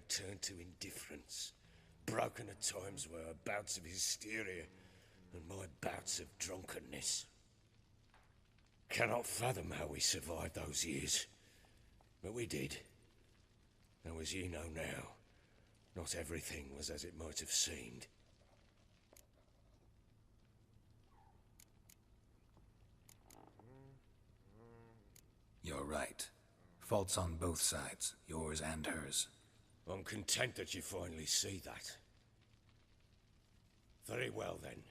had turned to indifference, broken at times by her bouts of hysteria and my bouts of drunkenness. Cannot fathom how we survived those years, but we did. Though as you know now, not everything was as it might have seemed. You're right. Faults on both sides, yours and hers. I'm content that you finally see that. Very well then.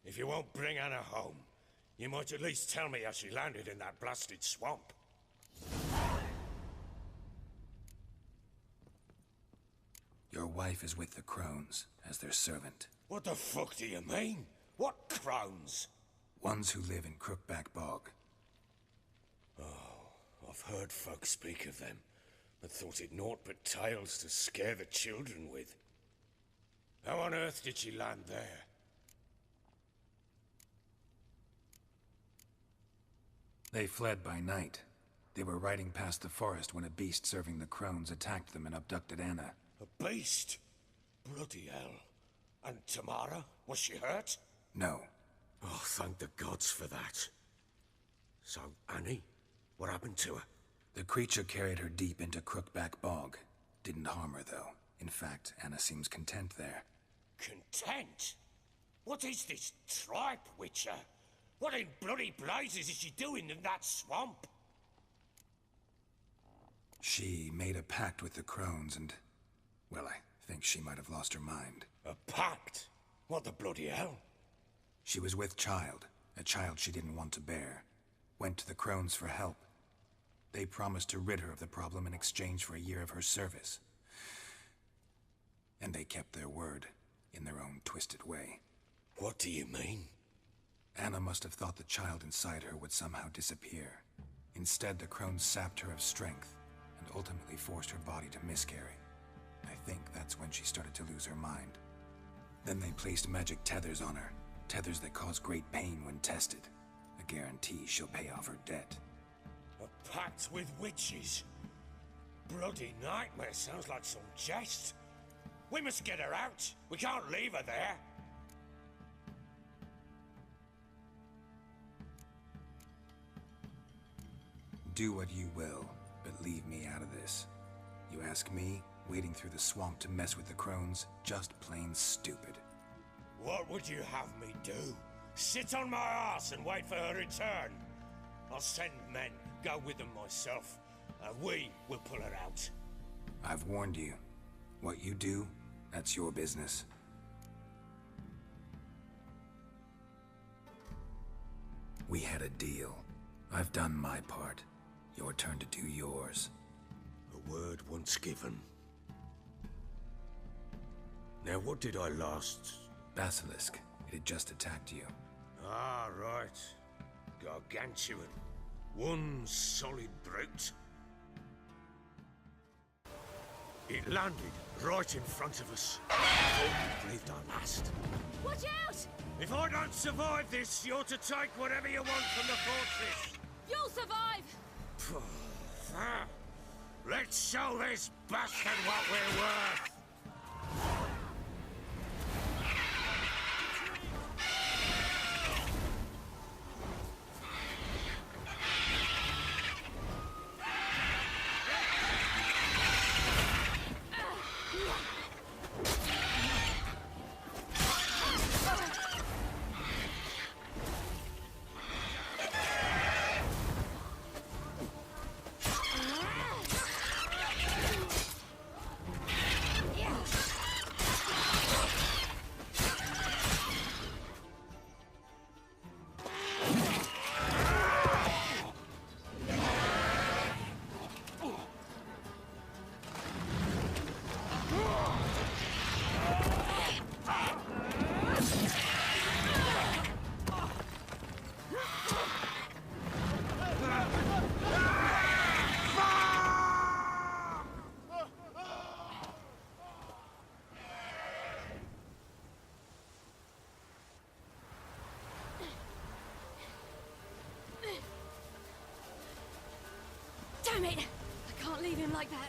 If you won't bring Anna home, you might at least tell me how she landed in that blasted swamp. Your wife is with the Crones, as their servant. What the fuck do you mean? What crones? Ones who live in Crookback Bog. I've heard folk speak of them, but thought it naught but tales to scare the children with. How on earth did she land there? They fled by night. They were riding past the forest when a beast serving the Crones attacked them and abducted Anna. A beast? Bloody hell. And Tamara? Was she hurt? No. Oh, thank the gods for that. So, Annie? What happened to her? The creature carried her deep into Crookback Bog. Didn't harm her, though. In fact, Anna seems content there. Content? What is this tripe, Witcher? What in bloody blazes is she doing in that swamp? She made a pact with the Crones and... well, I think she might have lost her mind. A pact? What the bloody hell? She was with child, a child she didn't want to bear. Went to the Crones for help. They promised to rid her of the problem in exchange for a year of her service. And they kept their word, in their own twisted way. What do you mean? Anna must have thought the child inside her would somehow disappear. Instead, the Crones sapped her of strength, and ultimately forced her body to miscarry. I think that's when she started to lose her mind. Then they placed magic tethers on her, tethers that cause great pain when tested. A guarantee she'll pay off her debt. A pact with witches? Bloody nightmare, sounds like some jest. We must get her out. We can't leave her there. Do what you will, but leave me out of this. You ask me, wading through the swamp to mess with the Crones, just plain stupid. What would you have me do? Sit on my ass and wait for her return? I'll send men, go with them myself, and we will pull her out. I've warned you. What you do, that's your business. We had a deal. I've done my part. Your turn to do yours. A word once given. Now what did I last... Basilisk. It had just attacked you. Ah, right. Gargantuan. One solid brute. It landed right in front of us. I thought we breathed our last. Watch out! If I don't survive this, you're to take whatever you want from the fortress. You'll survive! Let's show this bastard what we're worth! Damn it! I can't leave him like that.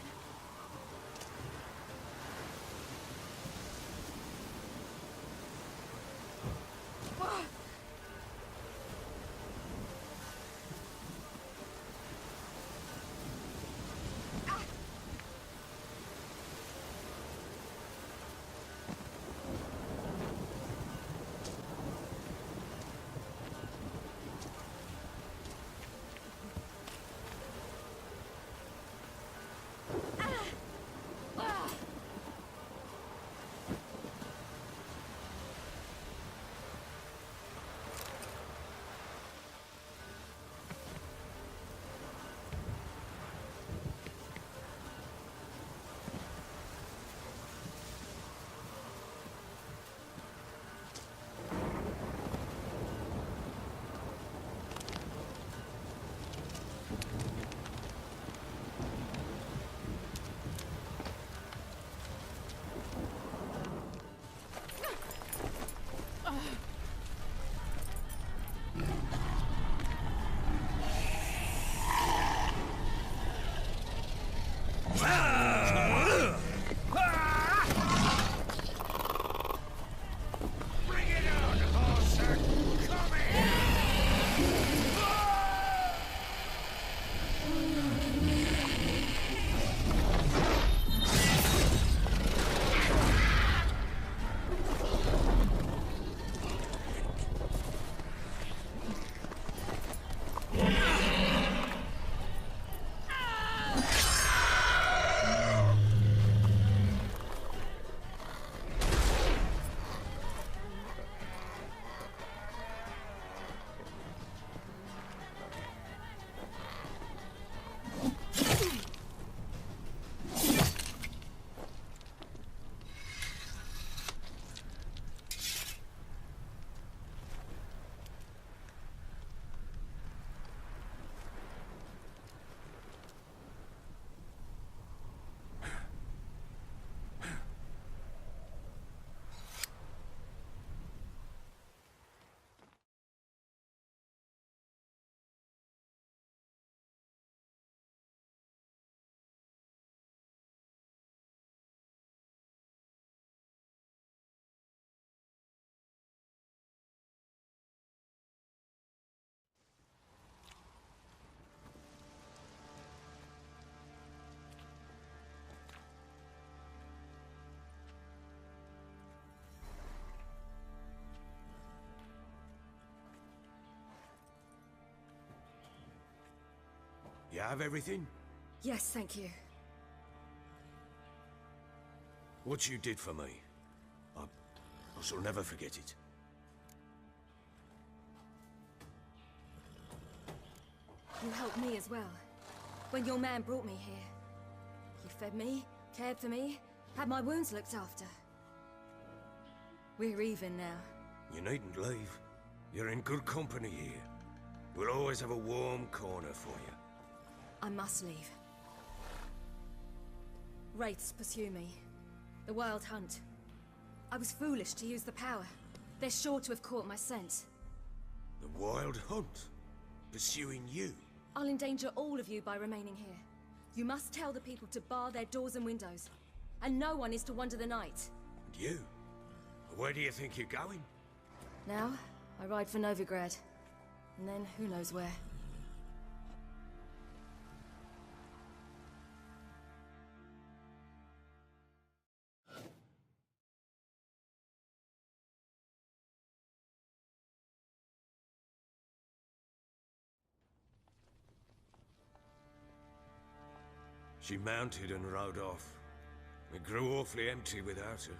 You have everything? Yes, thank you. What you did for me, I shall never forget it. You helped me as well. When your man brought me here. You fed me, cared for me, had my wounds looked after. We're even now. You needn't leave. You're in good company here. We'll always have a warm corner for you. I must leave. Wraiths pursue me. The Wild Hunt. I was foolish to use the power. They're sure to have caught my scent. The Wild Hunt? Pursuing you? I'll endanger all of you by remaining here. You must tell the people to bar their doors and windows. And no one is to wander the night. And you? Where do you think you're going? Now, I ride for Novigrad. And then, who knows where. She mounted and rode off. It grew awfully empty without her.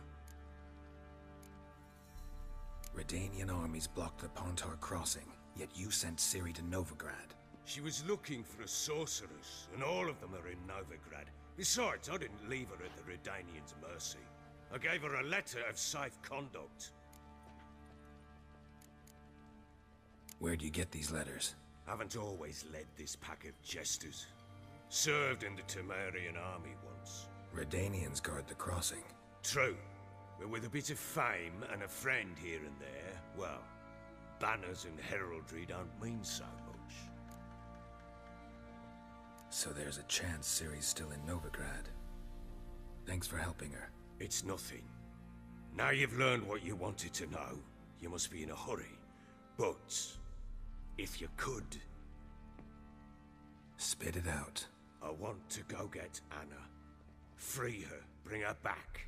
Redanian armies blocked the Pontar crossing, yet you sent Ciri to Novigrad. She was looking for a sorceress, and all of them are in Novigrad. Besides, I didn't leave her at the Redanians' mercy. I gave her a letter of safe conduct. Where do you get these letters? Haven't always led this pack of jesters. Served in the Temerian army once. Redanians guard the crossing. True. But with a bit of fame and a friend here and there, well, banners and heraldry don't mean so much. So there's a chance Ciri's still in Novigrad. Thanks for helping her. It's nothing. Now you've learned what you wanted to know, you must be in a hurry. But, if you could... Spit it out. I want to go get Anna. Free her, bring her back.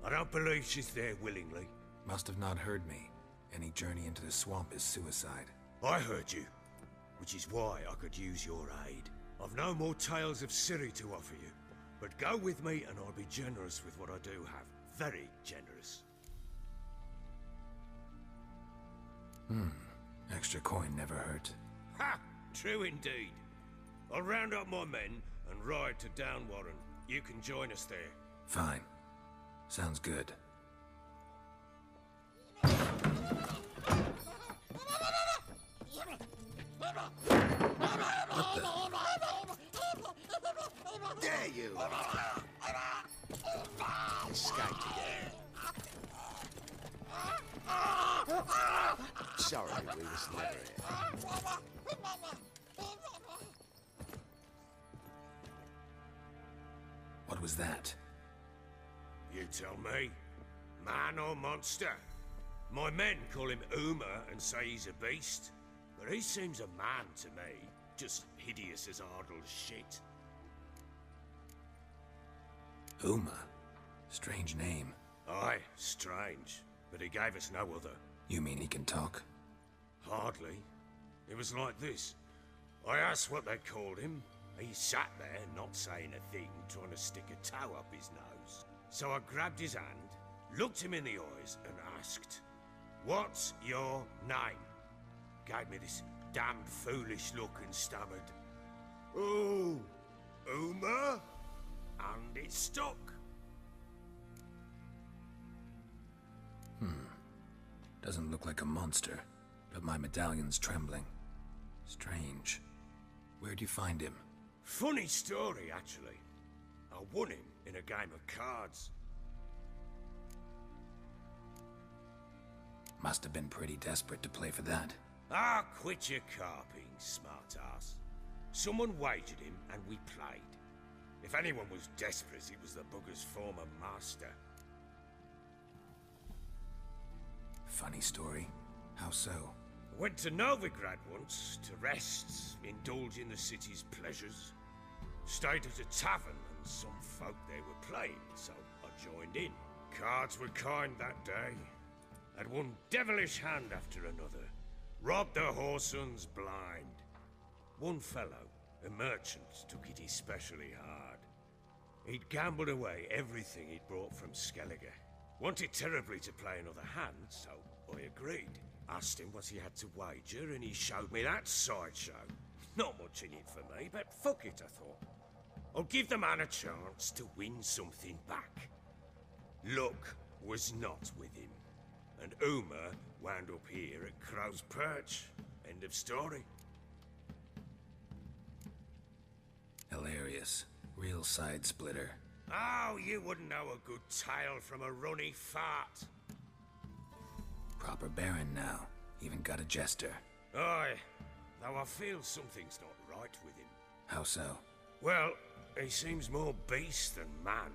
I don't believe she's there willingly. Must have not heard me. Any journey into the swamp is suicide. I heard you, which is why I could use your aid. I've no more tales of Ciri to offer you, but go with me and I'll be generous with what I do have. Very generous. Extra coin never hurt. Ha! True indeed. I'll round up my men and ride to Downwarren. You can join us there. Fine. Sounds good. There you are. Escaped again. Sorry, we was never here. What was that? You tell me. Man or monster? My men call him Uma and say he's a beast. But he seems a man to me. Just hideous as Ardle's shit. Uma? Strange name. Aye, strange. But he gave us no other. You mean he can talk? Hardly. It was like this. I asked what they called him. He sat there, not saying a thing, trying to stick a toe up his nose. So I grabbed his hand, looked him in the eyes, and asked, "What's your name?" Gave me this damned foolish look and stammered, "Oh, Uma?" And it stuck. Doesn't look like a monster, but my medallion's trembling. Strange. Where'd you find him? Funny story, actually. I won him in a game of cards. Must have been pretty desperate to play for that. Ah, quit your carping, smart-ass. Someone wagered him, and we played. If anyone was desperate, it was the bugger's former master. Funny story. How so? I went to Novigrad once to rest, indulge in the city's pleasures. Stayed at a tavern, and some folk there were playing, so I joined in. Cards were kind that day. Had one devilish hand after another. Robbed the whoresun's blind. One fellow, The merchant took it especially hard. He'd gambled away everything he'd brought from Skellige. Wanted terribly to play another hand, so I agreed. Asked him what he had to wager, and he showed me that sideshow. Not much in it for me, but fuck it, I thought. I'll give the man a chance to win something back. Luck was not with him, and Uma wound up here at Crow's Perch. End of story. Hilarious. Real side splitter. Oh, you wouldn't know a good tale from a runny fart. Proper baron now. Even got a jester. Aye, though I feel something's not right with him. How so? Well, he seems more beast than man.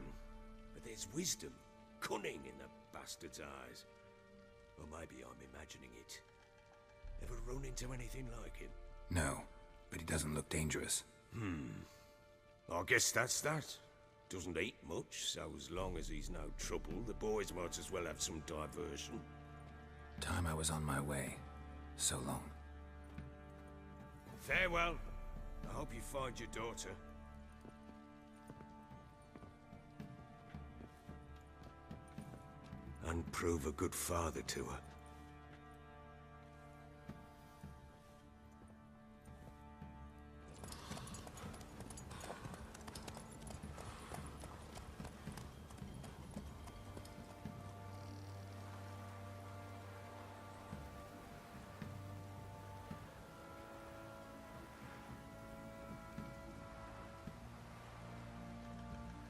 But there's wisdom, cunning in the bastard's eyes. Or maybe I'm imagining it. Ever run into anything like him? No, but he doesn't look dangerous. I guess that's that. Doesn't eat much, so as long as he's no trouble, the boys might as well have some diversion. Time I was on my way. So long. Farewell. I hope you find your daughter. And prove a good father to her.